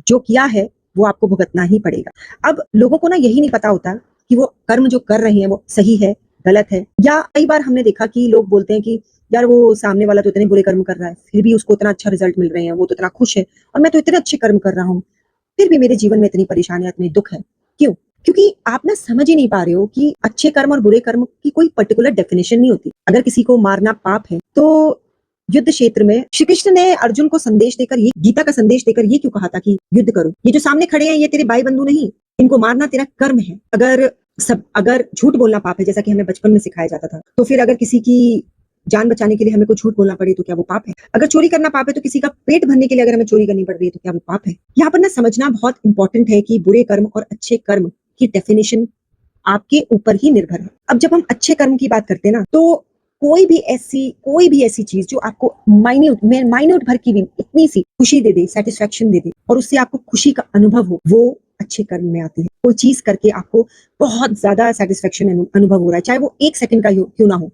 जो किया है वो आपको भुगतना ही पड़ेगा। अब लोगों को ना यही नहीं पता होता कि वो कर्म जो कर रहे हैं वो सही है, गलत है, या कई बार हमने देखा कि लोग बोलते हैं कि यार वो सामने वाला तो इतने बुरे कर्म कर रहा है, फिर भी उसको इतना अच्छा रिजल्ट मिल रहे हैं, वो तो इतना खुश है और मैं तो इतने अच्छे कर्म कर रहा हूँ, फिर भी मेरे जीवन में इतनी परेशानियाँ, इतने दुःख है। क्यों? क्योंकि आप ना समझ ही नहीं पा रहे हो कि अच्छे कर्म और बुरे कर्म की कोई पर्टिकुलर डेफिनेशन नहीं होती। अगर किसी को मारना पाप है, तो युद्ध क्षेत्र में श्री कृष्ण ने अर्जुन को संदेश देकर ये गीता का संदेश देकर ये क्यों कहा था कि युद्ध करो? ये जो सामने खड़े हैं ये तेरे भाई बंधु नहीं, इनको मारना तेरा कर्म है। अगर झूठ बोलना पाप है, जैसा कि हमें बचपन में सिखाया जाता था, तो फिर अगर किसी की जान बचाने के लिए हमें को झूठ बोलना पड़े तो क्या वो पाप है? अगर चोरी करना पाप है तो किसी का पेट भरने के लिए अगर हमें चोरी करनी पड़ रही है तो क्या वो पाप है? यहाँ पर ना समझना बहुत इंपॉर्टेंट है कि बुरे कर्म और अच्छे कर्म की डेफिनेशन आपके ऊपर ही निर्भर है। अब जब हम अच्छे कर्म की बात करते हैं ना, तो कोई भी ऐसी चीज जो आपको माइन्यूट भर की भी इतनी सी खुशी दे दे, सेटिस्फेक्शन दे दे और उससे आपको खुशी का अनुभव हो, वो अच्छे कर्म में आती है। कोई चीज करके आपको बहुत ज्यादा सेटिस्फेक्शन अनुभव हो रहा है, चाहे वो 1 सेकंड का क्यों ना हो,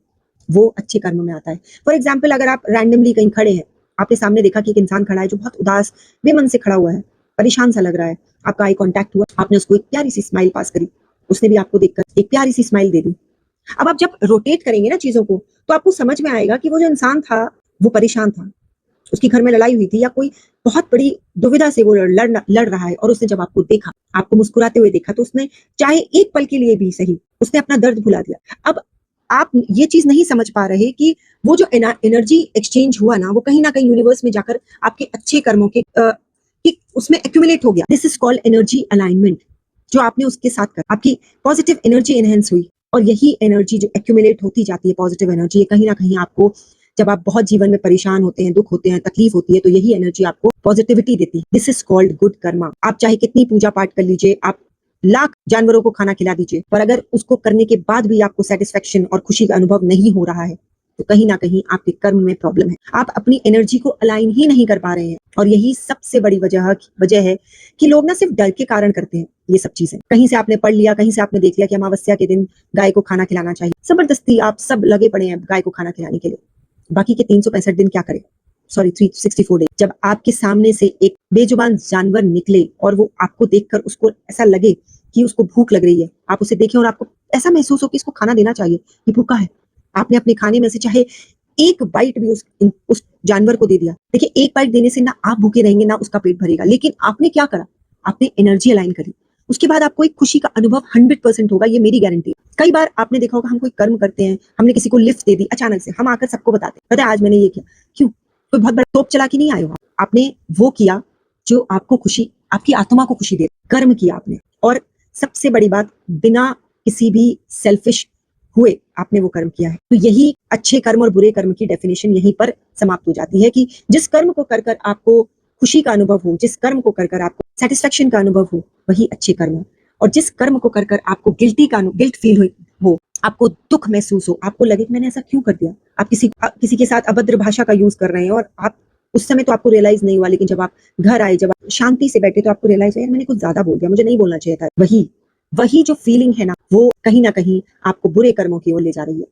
वो अच्छे कर्म में आता है। फॉर एग्जाम्पल, अगर आप रैंडमली कहीं खड़े हैं, आपके सामने देखा कि एक इंसान खड़ा है जो बहुत उदास बेमन से खड़ा हुआ है, परेशान सा लग रहा है, आपका आई कांटेक्ट हुआ, आपने उसको एक प्यारी सी स्माइल पास करी, उसने भी आपको देखकर एक प्यारी सी स्माइल दे दी। अब आप जब रोटेट करेंगे ना चीजों को, तो आपको समझ में आएगा कि वो जो इंसान था वो परेशान था, उसकी घर में लड़ाई हुई थी या कोई बहुत बड़ी दुविधा से वो लड़ रहा है, और उसने जब आपको देखा, आपको मुस्कुराते हुए देखा, तो उसने चाहे एक पल के लिए भी सही, उसने अपना दर्द भुला दिया। अब आप ये चीज नहीं समझ पा रहे कि वो जो एनर्जी एक्सचेंज हुआ ना, वो कहीं ना कहीं यूनिवर्स में जाकर आपके अच्छे कर्मों के कि उसमें एक्यूमुलेट हो गया। This is called energy alignment. जो आपने उसके साथ कर, आपकी पॉजिटिव एनर्जी एनहेंस हुई, और यही एनर्जी जो एक्यूमुलेट होती जाती है, पॉजिटिव एनर्जी, ये कहीं ना कहीं आपको, जब आप बहुत जीवन में परेशान होते हैं, दुख होते हैं, तकलीफ होती है, तो यही एनर्जी आपको पॉजिटिविटी देती है। This is called good Karma. आप चाहे कितनी पूजा पाठ कर लीजिए, आप लाख जानवरों को खाना खिला दीजिए, पर अगर उसको करने के बाद भी आपको सेटिस्फेक्शन और खुशी का अनुभव नहीं हो रहा है, तो कहीं ना कहीं आपके कर्म में प्रॉब्लम है। आप अपनी एनर्जी को अलाइन ही नहीं कर पा रहे हैं, और यही सबसे बड़ी वजह है कि लोग ना सिर्फ डर के कारण करते हैं ये सब चीजें। कहीं से आपने पढ़ लिया, कहीं से आपने देख लिया कि अमावस्या के दिन गाय को खाना खिलाना चाहिए, जबरदस्ती आप सब लगे पड़े हैं गाय को खाना खिलाने के लिए। बाकी के 365 दिन क्या करें, सॉरी 364 डेज, जब आपके सामने से एक बेजुबान जानवर निकले और वो आपको देखकर उसको ऐसा लगे कि उसको भूख लग रही है, आप उसे देखें और आपको ऐसा महसूस हो कि इसको खाना देना चाहिए, ये भूखा है, आपने अपने खाने में से चाहे एक बाइट भी उस जानवर को दे दिया। देखिए, एक बाइट देने से ना आप भूखे रहेंगे ना उसका पेट भरेगा, लेकिन आपने क्या करा, आपने एनर्जी अलाइन करी, उसके बाद आपको एक खुशी का अनुभव 100% होगा, ये मेरी गारंटी है। कई बार आपने देखा होगा, हम कोई कर्म करते हैं, हमने किसी को लिफ्ट दे दी अचानक से, हम आकर सबको बताते हैं, पता है आज मैंने ये किया। क्यों? कोई बहुत बड़ा तोप चला के नहीं आए हो, आपने वो किया जो आपको खुशी, आपकी आत्मा को खुशी दे, कर्म किया आपने। और सबसे बड़ी बात, बिना किसी भी सेल्फिश हुए आपने वो कर्म किया है। तो यही अच्छे कर्म और बुरे कर्म की डेफिनेशन यहीं पर समाप्त हो जाती है कि जिस कर्म को कर आपको खुशी का अनुभव हो, जिस कर्म को कर आपको सेटिस्फेक्शन का अनुभव हो, वही अच्छे कर्म हो। और जिस कर्म को कर आपको गिल्ट फील हो, आपको दुख महसूस हो, आपको लगे कि मैंने ऐसा क्यों कर दिया, आप किसी के साथ अभद्र भाषा का यूज कर रहे हैं, और आप उस समय तो आपको रियलाइज नहीं हुआ, लेकिन जब आप घर आए, जब आप शांति से बैठे, तो आपको रियलाइज हुआ, यार मैंने कुछ ज्यादा बोल दिया, मुझे नहीं बोलना चाहिए था। वही जो फीलिंग है ना, वो कहीं ना कहीं आपको बुरे कर्मों की ओर ले जा रही है,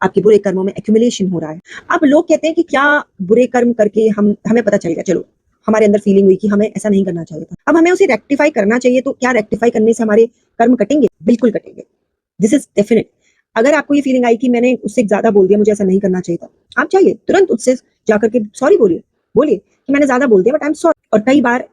आपके बुरे कर्मों में एक्यूमुलेशन हो रहा है। अब लोग कहते हैं कि क्या बुरे कर्म करके हमें पता चलेगा, चलो हमारे अंदर फीलिंग हुई कि हमें ऐसा नहीं करना चाहिए था, अब हमें उसे रेक्टिफाई करना चाहिए, तो क्या रेक्टिफाई करने से हमारे कर्म कटेंगे? बिल्कुल कटेंगे, दिस इज डेफिनेट। अगर आपको ये फीलिंग आई कि मैंने उससे ज्यादा बोल दिया, मुझे ऐसा नहीं करना चाहिए था, आप चाहिए तुरंत उससे जाकर के सॉरी बोलिए कि मैंने ज्यादा बोल दिया, बट आई एम सॉरी। और कई बार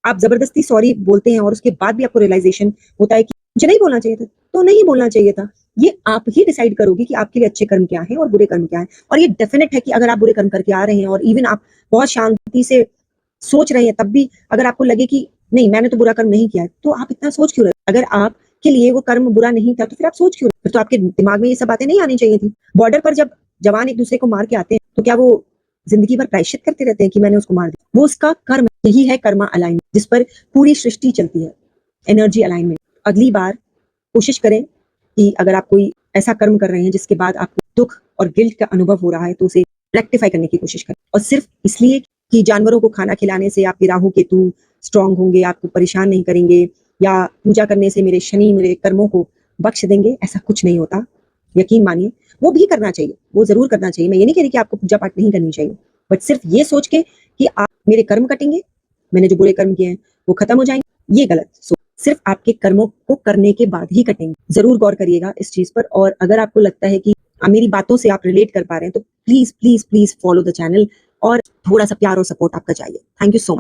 आप जबरदस्ती सॉरी बोलते हैं और उसके बाद भी आपको रियलाइजेशन होता है कि मुझे नहीं बोलना चाहिए था, तो नहीं बोलना चाहिए था। ये आप ही डिसाइड करोगे कि आपके लिए अच्छे कर्म क्या हैं और बुरे कर्म क्या हैं। और ये डेफिनेट है कि अगर आप बुरे कर्म करके आ रहे हैं और इवन आप बहुत शांति से सोच रहे हैं, तब भी अगर आपको लगे कि नहीं मैंने तो बुरा कर्म नहीं किया है, तो आप इतना सोच क्यों रहे? अगर आपके लिए वो कर्म बुरा नहीं था, तो फिर आप सोच क्यों रहे? फिर तो आपके दिमाग में ये सब बातें नहीं आनी चाहिए थी। बॉर्डर पर जब जवान एक दूसरे को मार के आते हैं, तो क्या वो जिंदगी भर प्रायश्चित करते रहते हैं कि मैंने उसको मार दिया? वो उसका कर्म, यही है कर्मा अलाइनमेंट, जिस पर पूरी सृष्टि चलती है, एनर्जी अलाइनमेंट। अगली बार कोशिश करें कि अगर आप कोई ऐसा कर्म कर रहे हैं जिसके बाद आपको दुख और गिल्ट का अनुभव हो रहा है, तो उसे रेक्टिफाई करने की कोशिश करें। और सिर्फ इसलिए कि जानवरों को खाना खिलाने से आपके राहु केतु स्ट्रांग होंगे, आपको परेशान नहीं करेंगे, या पूजा करने से मेरे शनि मेरे कर्मों को बख्श देंगे, ऐसा कुछ नहीं होता। यकीन मानिए, वो भी करना चाहिए, वो जरूर करना चाहिए। मैं ये नहीं कह रही कि आपको पूजा पाठ नहीं करनी चाहिए, बट सिर्फ ये सोच के कि आप मेरे कर्म कटेंगे, मैंने जो बुरे कर्म किए हैं वो खत्म हो जाएंगे, ये गलत सोच। सिर्फ आपके कर्मों को करने के बाद ही कटेंगे। जरूर गौर करिएगा इस चीज पर, और अगर आपको लगता है कि मेरी बातों से आप रिलेट कर पा रहे हैं तो please please please follow the channel, और थोड़ा सा प्यार और सपोर्ट आपका चाहिए। Thank you so much.